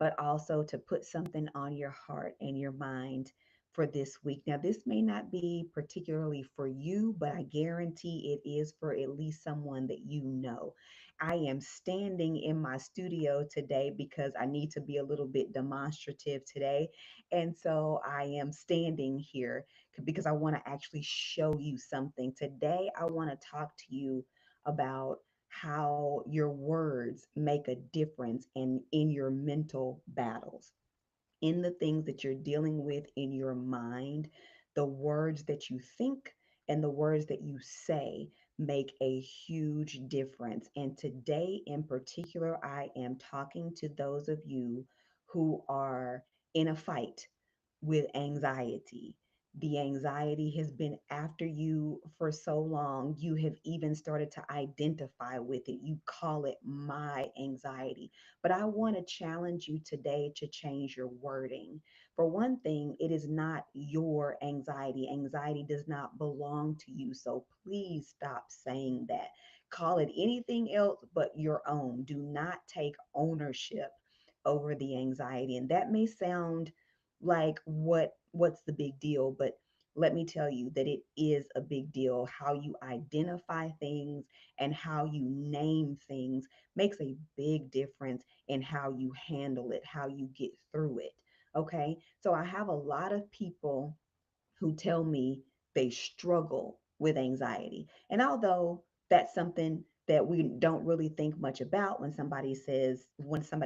but also to put something on your heart and your mind for this week. Now, this may not be particularly for you, but I guarantee it is for at least someone that you know. I am standing in my studio today because I need to be a little bit demonstrative today. And so I am standing here because I want to actually show you something. Today, I want to talk to you about how your words make a difference in your mental battles, in the things that you're dealing with in your mind. The words that you think and the words that you say make a huge difference. And today, in particular, I am talking to those of you who are in a fight with anxiety. The anxiety has been after you for so long, you have even started to identify with it. You call it my anxiety. But I want to challenge you today to change your wording. For one thing, it is not your anxiety. Anxiety does not belong to you. So please stop saying that. Call it anything else but your own. Do not take ownership over the anxiety. And that may sound like what's the big deal, but let me tell you that it is a big deal. How you identify things and how you name things makes a big difference in how you handle it, how you get through it. Okay. So I have a lot of people who tell me they struggle with anxiety. And although that's something that we don't really think much about when somebody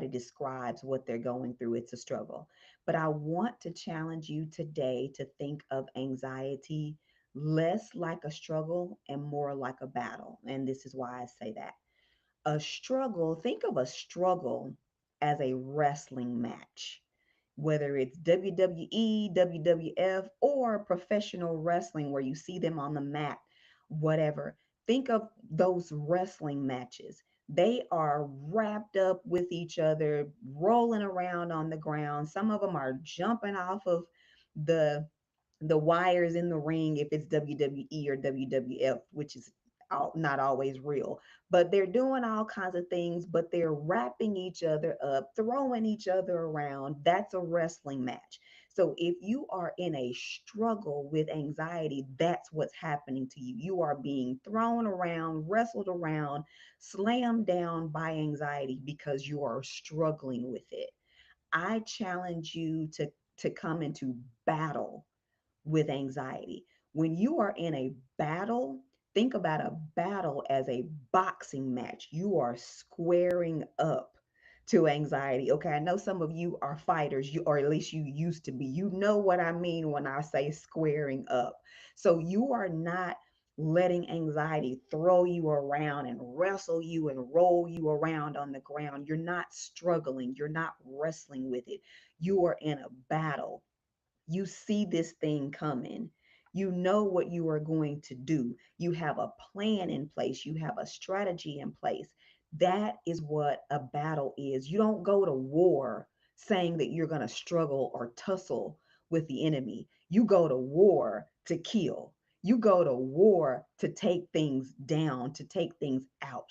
describes what they're going through, it's a struggle. But I want to challenge you today to think of anxiety less like a struggle and more like a battle. And this is why I say that. A struggle, think of a struggle as a wrestling match, whether it's WWE, WWF, or professional wrestling where you see them on the mat, whatever. Think of those wrestling matches. They are wrapped up with each other, rolling around on the ground. Some of them are jumping off of the the wires in the ring if it's WWE or WWF, which is not always real. But they're doing all kinds of things, but they're wrapping each other up, throwing each other around. That's a wrestling match. So if you are in a struggle with anxiety, that's what's happening to you. You are being thrown around, wrestled around, slammed down by anxiety because you are struggling with it. I challenge you to come into battle with anxiety. When you are in a battle, think about a battle as a boxing match. You are squaring up to anxiety. Okay, I know some of you are fighters, you or at least you used to be. You know what I mean when I say squaring up. So you are not letting anxiety throw you around and wrestle you and roll you around on the ground. You're not struggling, you're not wrestling with it. You are in a battle. You see this thing coming. You know what you are going to do. You have a plan in place. You have a strategy in place. That is what a battle is. You don't go to war saying that you're going to struggle or tussle with the enemy. You go to war to kill. You go to war to take things down, to take things out.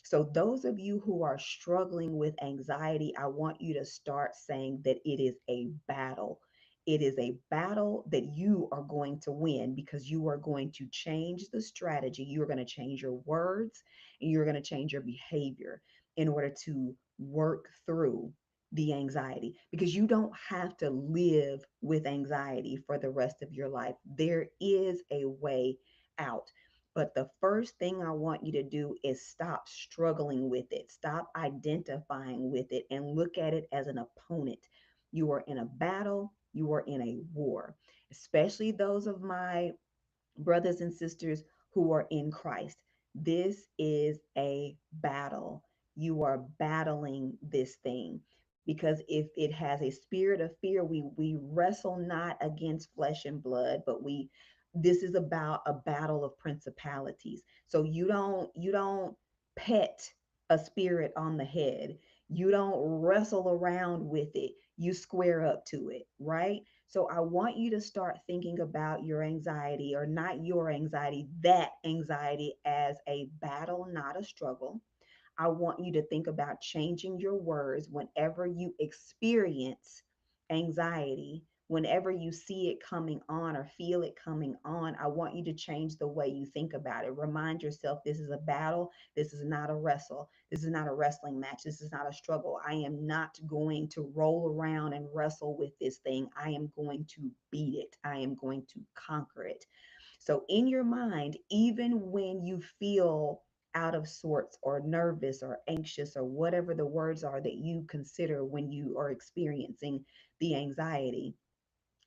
So, those of you who are struggling with anxiety, I want you to start saying that it is a battle. It is a battle that you are going to win because you are going to change the strategy. You're going to change your words and you're going to change your behavior in order to work through the anxiety because you don't have to live with anxiety for the rest of your life. There is a way out. But the first thing I want you to do is stop struggling with it, stop identifying with it, and look at it as an opponent. You are in a battle, you are in a war, especially those of my brothers and sisters who are in Christ. This is a battle. You are battling this thing because if it has a spirit of fear, we wrestle not against flesh and blood, but we this is about a battle of principalities. So you don't pet a spirit on the head. You don't wrestle around with it. You square up to it, right? So I want you to start thinking about your anxiety, or not your anxiety, that anxiety as a battle, not a struggle. I want you to think about changing your words whenever you experience anxiety. Whenever you see it coming on or feel it coming on, I want you to change the way you think about it. Remind yourself this is a battle. This is not a wrestle. This is not a wrestling match. This is not a struggle. I am not going to roll around and wrestle with this thing. I am going to beat it. I am going to conquer it. So, in your mind, even when you feel out of sorts or nervous or anxious or whatever the words are that you consider when you are experiencing the anxiety,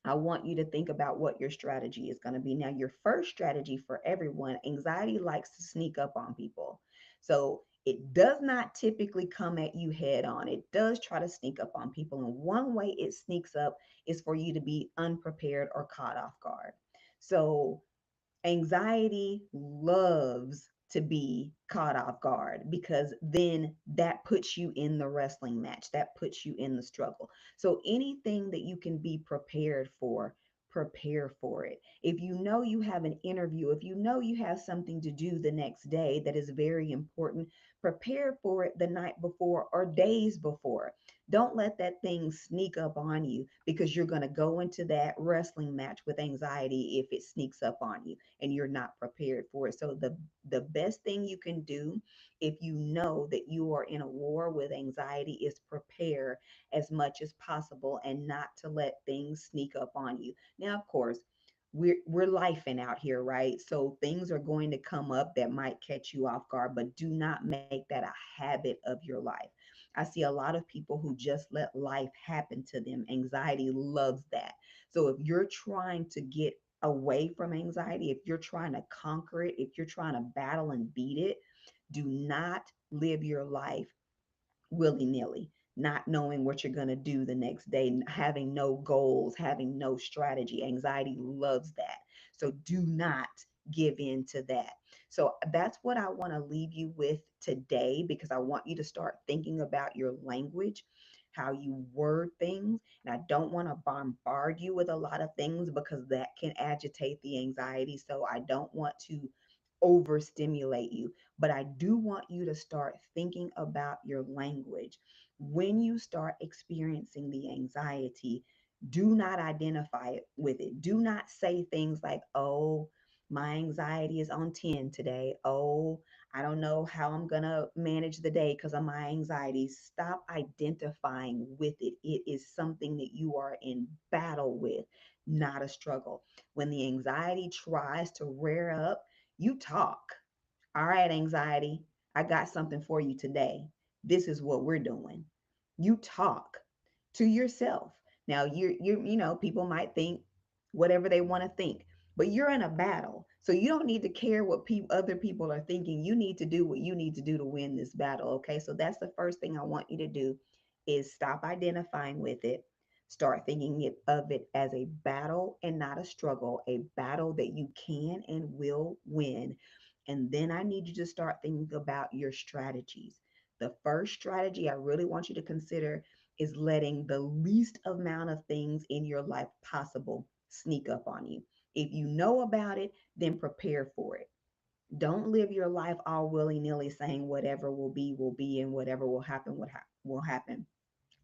I want you to think about what your strategy is going to be. Now, your first strategy for everyone, anxiety likes to sneak up on people. So it does not typically come at you head on. It does try to sneak up on people. And one way it sneaks up is for you to be unprepared or caught off guard. So anxiety loves to be caught off guard because then that puts you in the wrestling match, that puts you in the struggle. So anything that you can be prepared for, prepare for it. If you know you have an interview, if you know you have something to do the next day that is very important, prepare for it the night before or days before. Don't let that thing sneak up on you because you're going to go into that wrestling match with anxiety if it sneaks up on you and you're not prepared for it. So the best thing you can do if you know that you are in a war with anxiety is prepare as much as possible and not to let things sneak up on you. Now, of course, we're lifing out here, right? So things are going to come up that might catch you off guard, but do not make that a habit of your life. I see a lot of people who just let life happen to them. Anxiety loves that. So if you're trying to get away from anxiety, if you're trying to conquer it, if you're trying to battle and beat it, do not live your life willy nilly, not knowing what you're going to do the next day, having no goals, having no strategy. Anxiety loves that. So do not give in to that. So that's what I want to leave you with today because I want you to start thinking about your language, how you word things. And I don't want to bombard you with a lot of things because that can agitate the anxiety. So I don't want to overstimulate you, but I do want you to start thinking about your language. When you start experiencing the anxiety, do not identify it with it. Do not say things like, oh, my anxiety is on 10 today. Oh, I don't know how I'm going to manage the day because of my anxiety. Stop identifying with it. It is something that you are in battle with, not a struggle. When the anxiety tries to rear up, you talk. All right, anxiety, I got something for you today. This is what we're doing. You talk to yourself. Now people might think whatever they want to think, but you're in a battle. So you don't need to care what other people are thinking. You need to do what you need to do to win this battle, okay? So that's the first thing I want you to do is stop identifying with it. Start thinking of it as a battle and not a struggle, a battle that you can and will win. And then I need you to start thinking about your strategies. The first strategy I really want you to consider is letting the least amount of things in your life possible sneak up on you. If you know about it, then prepare for it. Don't live your life all willy nilly saying whatever will be, and whatever will happen, will happen.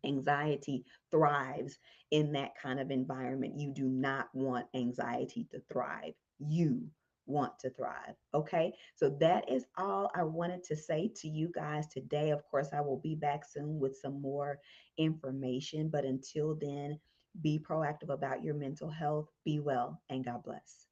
Anxiety thrives in that kind of environment. You do not want anxiety to thrive. You want to thrive. Okay. So that is all I wanted to say to you guys today. Of course, I will be back soon with some more information. But until then, be proactive about your mental health. Be well and God bless.